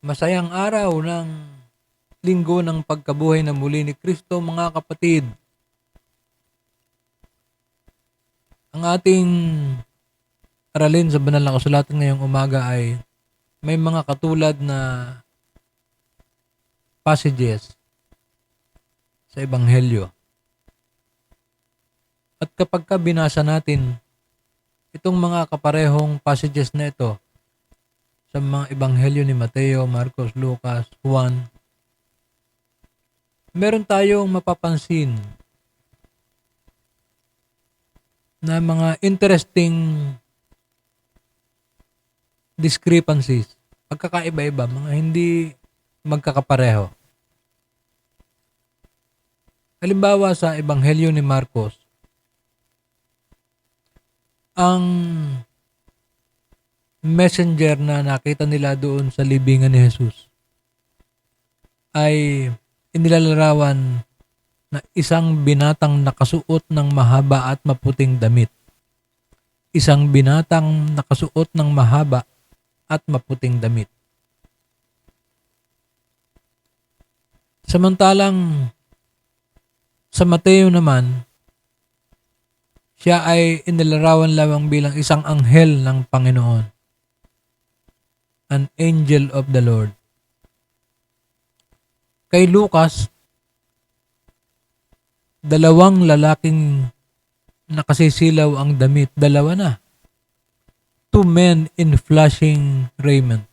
Masayang araw ng linggo ng pagkabuhay na muli ni Kristo, mga kapatid. Ang ating aralin sa banal na kasulatan ngayong umaga ay may mga katulad na passages sa Ebanghelyo. At kapag binasa natin itong mga kaparehong passages na ito sa mga Ebanghelyo ni Mateo, Marcos, Lucas, Juan, meron tayong mapapansin na mga interesting discrepancies, pagkakaiba-iba, mga hindi magkakapareho. Halimbawa sa Ebanghelyo ni Marcos, ang messenger na nakita nila doon sa libingan ni Jesus ay inilalarawan na isang binatang nakasuot ng mahaba at maputing damit. Isang binatang nakasuot ng mahaba at maputing damit. Samantalang sa Mateo naman, siya ay inilarawan lamang bilang isang anghel ng Panginoon. An angel of the Lord. Kay Lucas, dalawang lalaking nakasisilaw ang damit. Dalawa na. Two men in flashing raiment.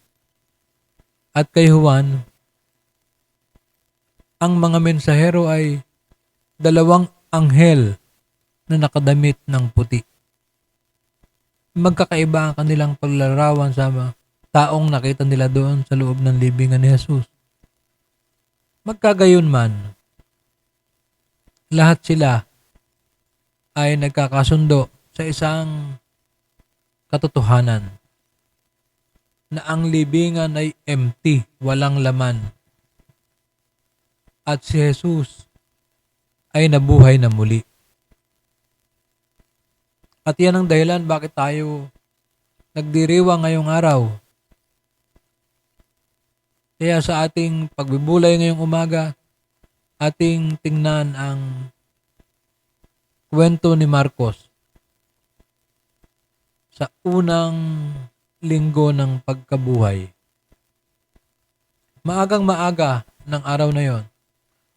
At kay Juan, ang mga mensahero ay dalawang anghel na nakadamit ng puti. Magkakaiba ang kanilang paglarawan sa taong nakita nila doon sa loob ng libingan ni Jesus. Magkagayon man, lahat sila ay nagkakasundo sa isang katotohanan na ang libingan ay empty, walang laman. At si Jesus ay nabuhay na muli. At yan ang dahilan bakit tayo nagdiriwang ngayong araw. Kaya sa ating pagbubulay ngayong umaga, ating tingnan ang kwento ni Marcos sa unang linggo ng pagkabuhay. Maagang maaga ng araw na yon,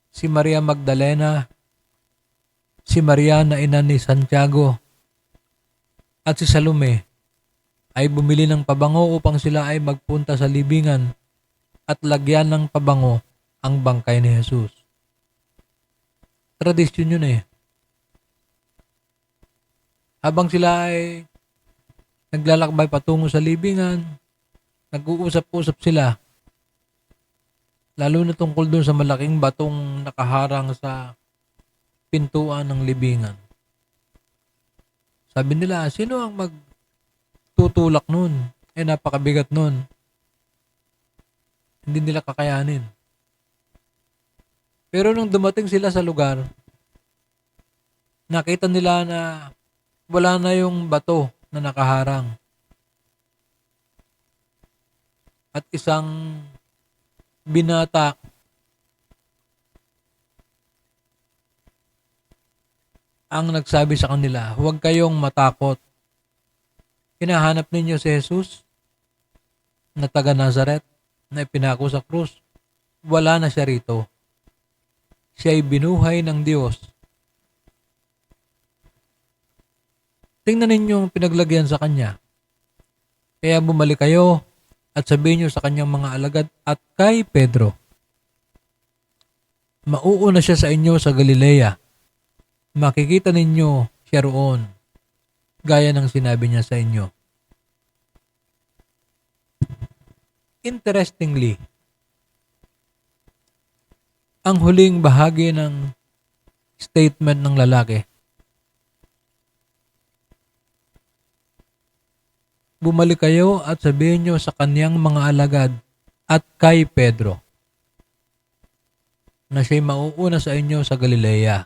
si Maria Magdalena, si Maria na ina ni Santiago, at si Salome ay bumili ng pabango upang sila ay magpunta sa libingan at lagyan ng pabango ang bangkay ni Jesus. Tradisyon yun eh. Habang sila ay naglalakbay patungo sa libingan, nag-uusap-usap sila, lalo na tungkol doon sa malaking batong nakaharang sa pintuan ng libingan. Sabi nila, sino ang magtutulak nun? Napakabigat nun. Hindi nila kakayanin. Pero nung dumating sila sa lugar, nakita nila na wala na yung bato na nakaharang. At isang binata ang nagsabi sa kanila, huwag kayong matakot. Hinahanap ninyo si Jesus na taga Nazaret na ipinako sa krus. Wala na siya rito. Siya ay binuhay ng Diyos. Tingnan ninyo ang pinaglagyan sa kanya. Kaya bumalik kayo at sabihin nyo sa kanyang mga alagad at kay Pedro, mauuna siya sa inyo sa Galilea. Makikita ninyo siya roon, gaya ng sinabi niya sa inyo. Interestingly, ang huling bahagi ng statement ng lalaki, bumalik kayo at sabihin nyo sa kanyang mga alagad at kay Pedro na siya'y mauuna sa inyo sa Galilea.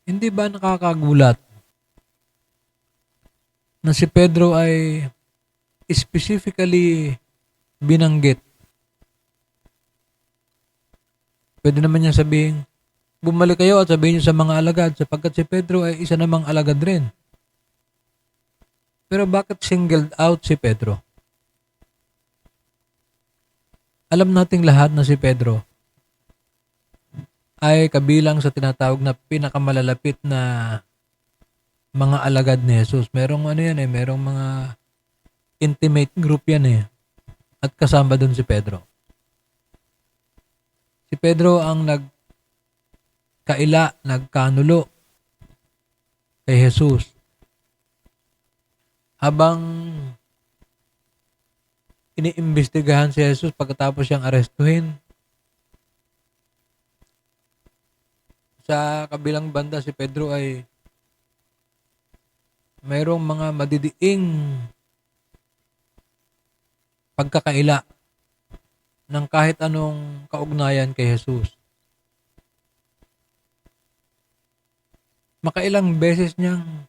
Hindi ba nakakagulat na si Pedro ay specifically binanggit. Pwede naman niya sabihin, bumalik kayo at sabihin niyo sa mga alagad sapagkat si Pedro ay isa namang alagad rin. Pero bakit singled out si Pedro? Alam nating lahat na si Pedro ay kabilang sa tinatawag na pinakamalalapit na mga alagad ni Jesus. Merong merong mga intimate group yan eh. At kasama dun si Pedro. Si Pedro ang nagkanulo kay Jesus. Habang iniimbestigahan si Jesus pagkatapos siyang arestuhin, sa kabilang banda si Pedro ay mayroong mga madidiing pagkakaila ng kahit anong kaugnayan kay Jesus. Makailang beses niyang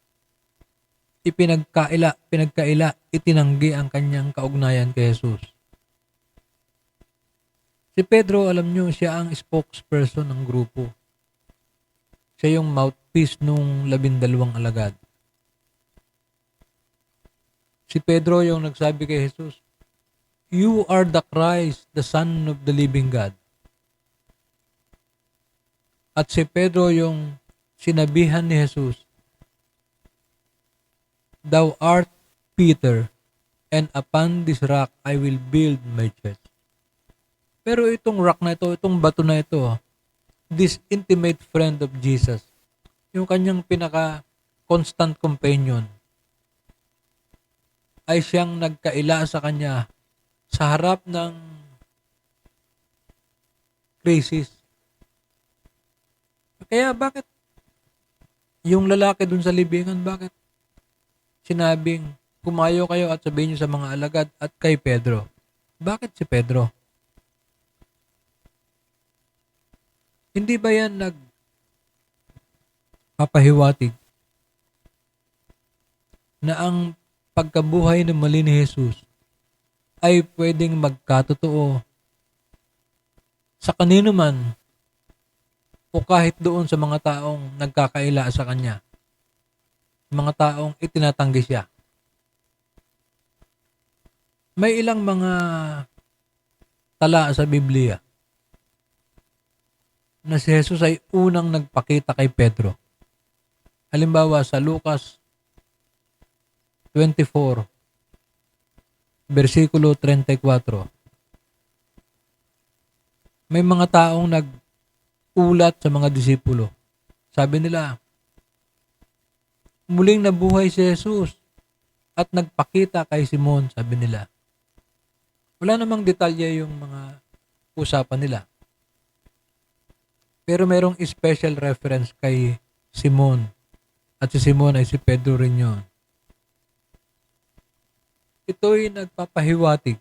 pinagkaila, itinanggi ang kanyang kaugnayan kay Jesus. Si Pedro, alam niyo, siya ang spokesperson ng grupo. Siya yung mouthpiece nung 12 alagad. Si Pedro yung nagsabi kay Jesus, "You are the Christ, the Son of the living God." At si Pedro yung sinabihan ni Jesus, "Thou art Peter, and upon this rock I will build my church." Pero itong rock na ito, itong bato na ito, this intimate friend of Jesus, yung kanyang pinaka-constant companion, ay siyang nagkaila sa kanya sa harap ng crisis. Kaya bakit yung lalaki dun sa libingan, bakit sinabing, "Kumayo kayo at sabihin niyo sa mga alagad at kay Pedro"? Bakit si Pedro? Hindi ba yan nagpapahiwatig na ang pagkabuhay ng mali ni Jesus ay pwedeng magkatotoo sa kanino man o kahit doon sa mga taong nagkakaila sa kanya, mga taong itinatanggi siya? May ilang mga tala sa Biblia na si Jesus ay unang nagpakita kay Pedro. Halimbawa sa Lucas 24, versikulo 34. May mga taong nag-ulat sa mga disipulo. Sabi nila, muling nabuhay si Jesus at nagpakita kay Simon, sabi nila. Wala namang detalye yung mga usapan nila. Pero merong special reference kay Simon. At si Simon ay si Pedro rin yun. Ito'y nagpapahiwatig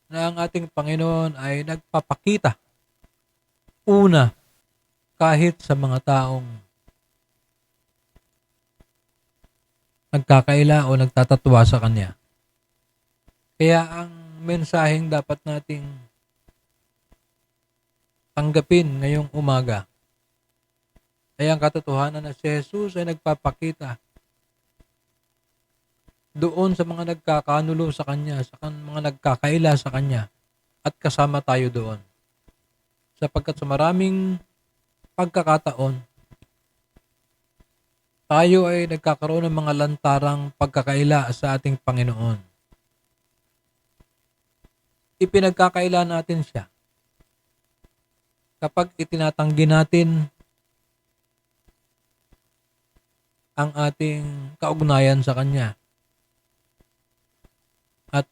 na ang ating Panginoon ay nagpapakita una kahit sa mga taong nagkakaila o nagtatatwa sa Kanya. Kaya ang mensaheng dapat nating tanggapin ngayong umaga ay ang katotohanan na si Jesus ay nagpapakita doon sa mga nagkakanulo sa Kanya, sa mga nagkakaila sa Kanya, at kasama tayo doon. Sapagkat sa maraming pagkakataon, tayo ay nagkakaroon ng mga lantarang pagkakaila sa ating Panginoon. Ipinagkakaila natin siya kapag itinatanggi natin ang ating kaugnayan sa Kanya. At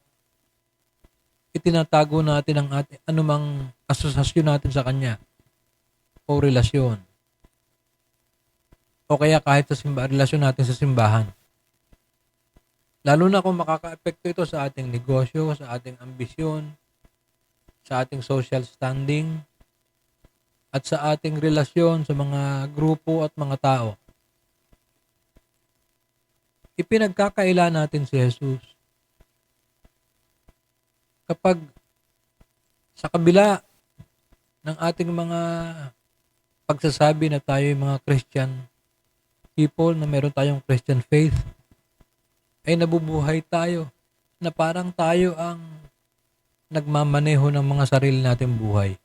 itinatago natin ang ating anumang asosasyon natin sa Kanya o relasyon. O kaya kahit sa relasyon natin sa simbahan. Lalo na kung makaka-apekto ito sa ating negosyo, sa ating ambisyon, sa ating social standing, at sa ating relasyon sa mga grupo at mga tao. Ipinagkakaila natin si Jesus. Kapag sa kabila ng ating mga pagsasabi na tayo ay mga Christian people, na meron tayong Christian faith, ay nabubuhay tayo na parang tayo ang nagmamaneho ng mga sarili nating buhay.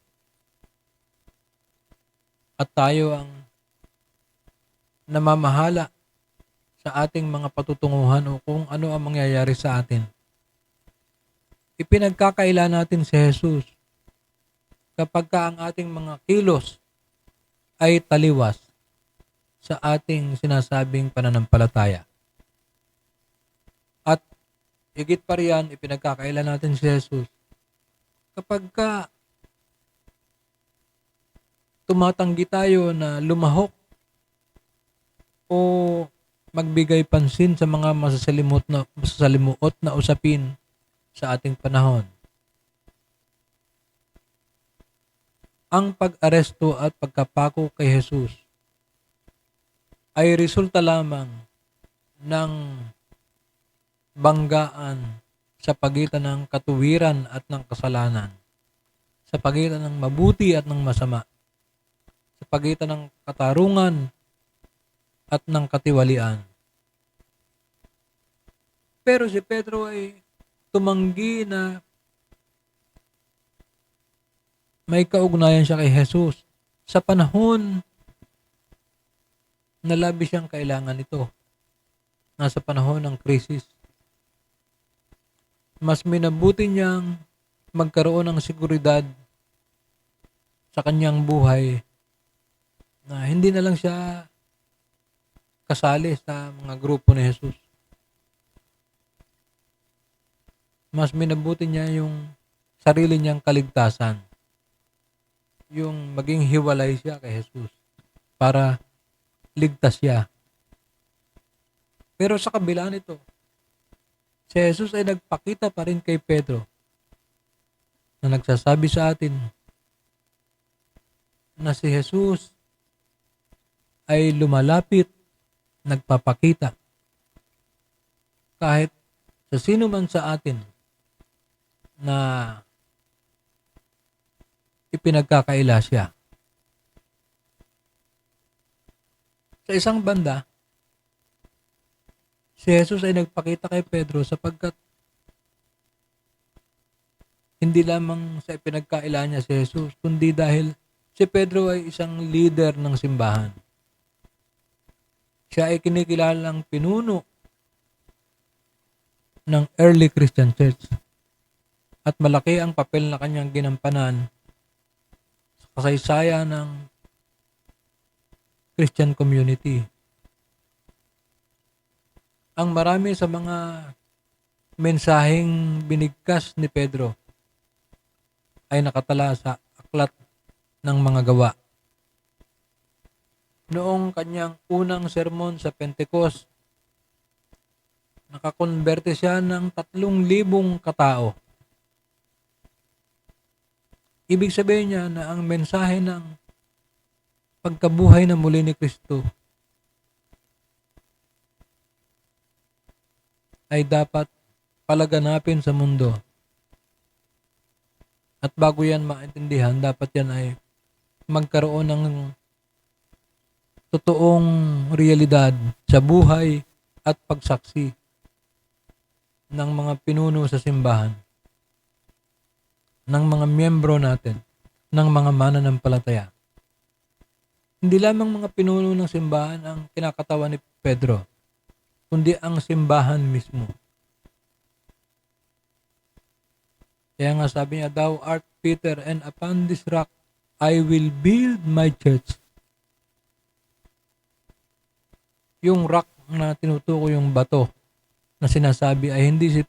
At tayo ang namamahala sa ating mga patutunguhan o kung ano ang mangyayari sa atin. Ipinagkakaila natin si Jesus kapag ka ang ating mga kilos ay taliwas sa ating sinasabing pananampalataya. At higit pa riyan, ipinagkakaila natin si Jesus kapag ka tumatanggi tayo na lumahok o magbigay pansin sa mga masasalimuot na usapin sa ating panahon. Ang pag-aresto at pagkapako kay Jesus ay resulta lamang ng banggaan sa pagitan ng katuwiran at ng kasalanan, sa pagitan ng mabuti at ng masama, sa pagitan ng katarungan at ng katiwalian. Pero si Pedro ay tumanggi na may kaugnayan siya kay Jesus sa panahon na labis siyang kailangan ito. Nasa panahon ng krisis. Mas minabuti niyang magkaroon ng seguridad sa kanyang buhay na hindi na lang siya kasali sa mga grupo ni Jesus. Mas minabuti niya yung sarili niyang kaligtasan. Yung maging hiwalay siya kay Jesus para ligtas siya. Pero sa kabila nito, si Jesus ay nagpakita pa rin kay Pedro na nagsasabi sa atin na si Jesus ay lumalapit, nagpapakita kahit sa sino man sa atin na ipinagkakaila siya. Sa isang banda, si Jesus ay nagpakita kay Pedro sapagkat hindi lamang sa ipinagkaila niya si Jesus, kundi dahil si Pedro ay isang leader ng simbahan. Siya ay kinikilalang pinuno ng early Christian church. At malaki ang papel na kanyang ginampanan sa kasaysayan ng Christian community. Ang marami sa mga mensaheng binigkas ni Pedro ay nakatala sa aklat ng mga gawa. Noong kanyang unang sermon sa Pentecost, nakakonberte siya ng 3,000 katao. Ibig sabihin niya na ang mensahe ng pagkabuhay na muli ni Kristo ay dapat palaganapin sa mundo. At bago yan maintindihan, dapat yan ay magkaroon ng totoong realidad sa buhay at pagsaksi ng mga pinuno sa simbahan, ng mga miyembro natin, ng mga mananampalataya. Hindi lamang mga pinuno ng simbahan ang kinakatawan ni Pedro, kundi ang simbahan mismo. Kaya nga sabi niya, "Thou art Peter, and upon this rock I will build my church." Yung rock na tinutukoy yung bato na sinasabi ay hindi si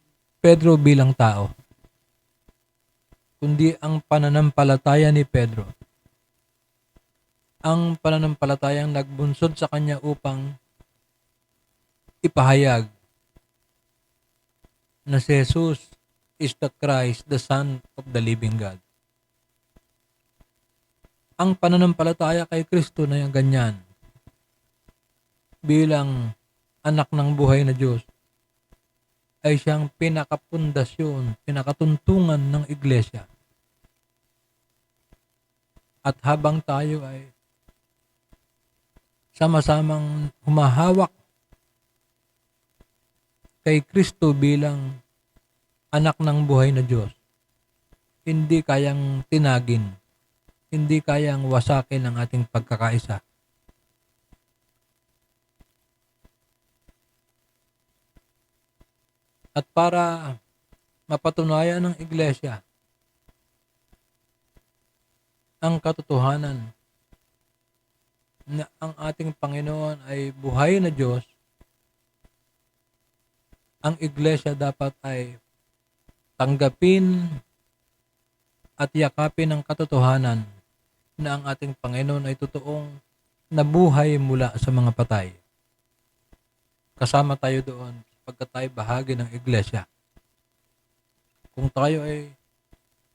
Pedro bilang tao, kundi ang pananampalataya ni Pedro. Ang pananampalatayang nagbunsod sa kanya upang ipahayag na si Jesus is the Christ, the Son of the living God. Ang pananampalataya kay Kristo na yung ganyan, bilang anak ng buhay na Diyos, ay siyang pinakapundasyon, pinakatuntungan ng iglesia. At habang tayo ay sama-samang humahawak kay Kristo bilang anak ng buhay na Diyos, hindi kayang tinagin, hindi kayang wasakin ang ating pagkakaisa. At para mapatunayan ng iglesia ang katotohanan na ang ating Panginoon ay buhay na Diyos, ang iglesia dapat ay tanggapin at yakapin ang katotohanan na ang ating Panginoon ay totoong nabuhay mula sa mga patay. Kasama tayo doon pagkat tayo bahagi ng iglesia. Kung tayo ay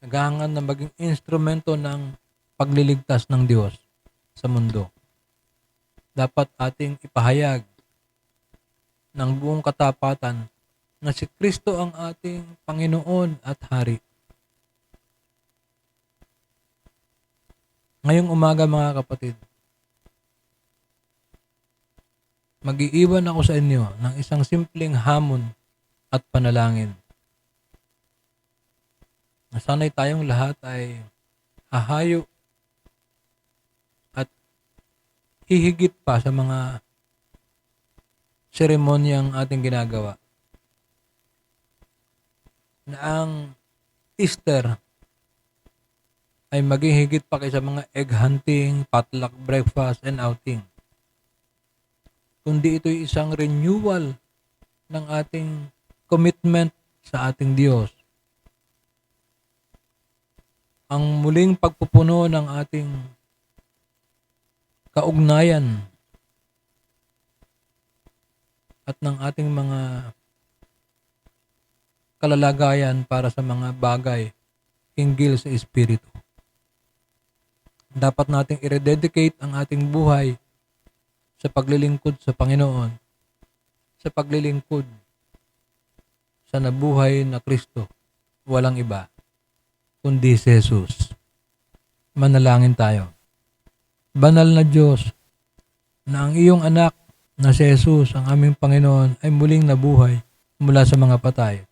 naghahangad na maging instrumento ng pagliligtas ng Diyos sa mundo, dapat ating ipahayag ng buong katapatan na si Kristo ang ating Panginoon at Hari. Ngayong umaga mga kapatid, mag-iiwan ako sa inyo ng isang simpleng hamon at panalangin. Nasanay tayong lahat ay hahayo at hihigit pa sa mga seremonyang ating ginagawa. Na ang Easter ay maging higit pa kaysa mga egg hunting, potluck breakfast, and outing. Kundi ito'y isang renewal ng ating commitment sa ating Diyos. Ang muling pagpupuno ng ating kaugnayan at ng ating mga kalalagayan para sa mga bagay hinggil sa Espiritu. Dapat nating i-rededicate ang ating buhay sa paglilingkod sa Panginoon, sa paglilingkod sa nabuhay na Kristo, walang iba, kundi si Jesus. Manalangin tayo. Banal na Diyos, na ang iyong anak na si Jesus, ang aming Panginoon, ay muling nabuhay mula sa mga patay.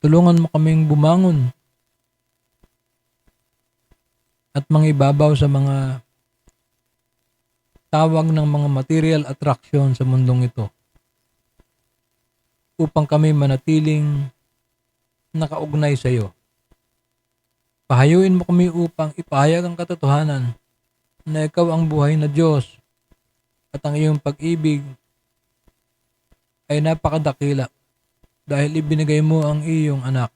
Tulungan mo kaming bumangon at mangibabaw sa mga tawag ng mga material attraction sa mundong ito upang kami manatiling nakaugnay sa iyo. Pahayuin mo kami upang ipahayag ang katotohanan na ikaw ang buhay na Diyos at ang iyong pag-ibig ay napakadakila dahil ibinigay mo ang iyong anak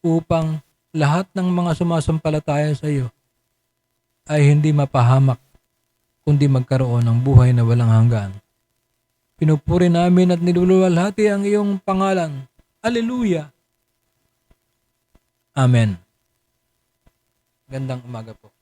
upang lahat ng mga sumasampalataya sa iyo ay hindi mapahamak kundi magkaroon ng buhay na walang hanggan. Pinupuri namin at niluluwalhati ang iyong pangalan. Hallelujah! Amen. Gandang umaga po.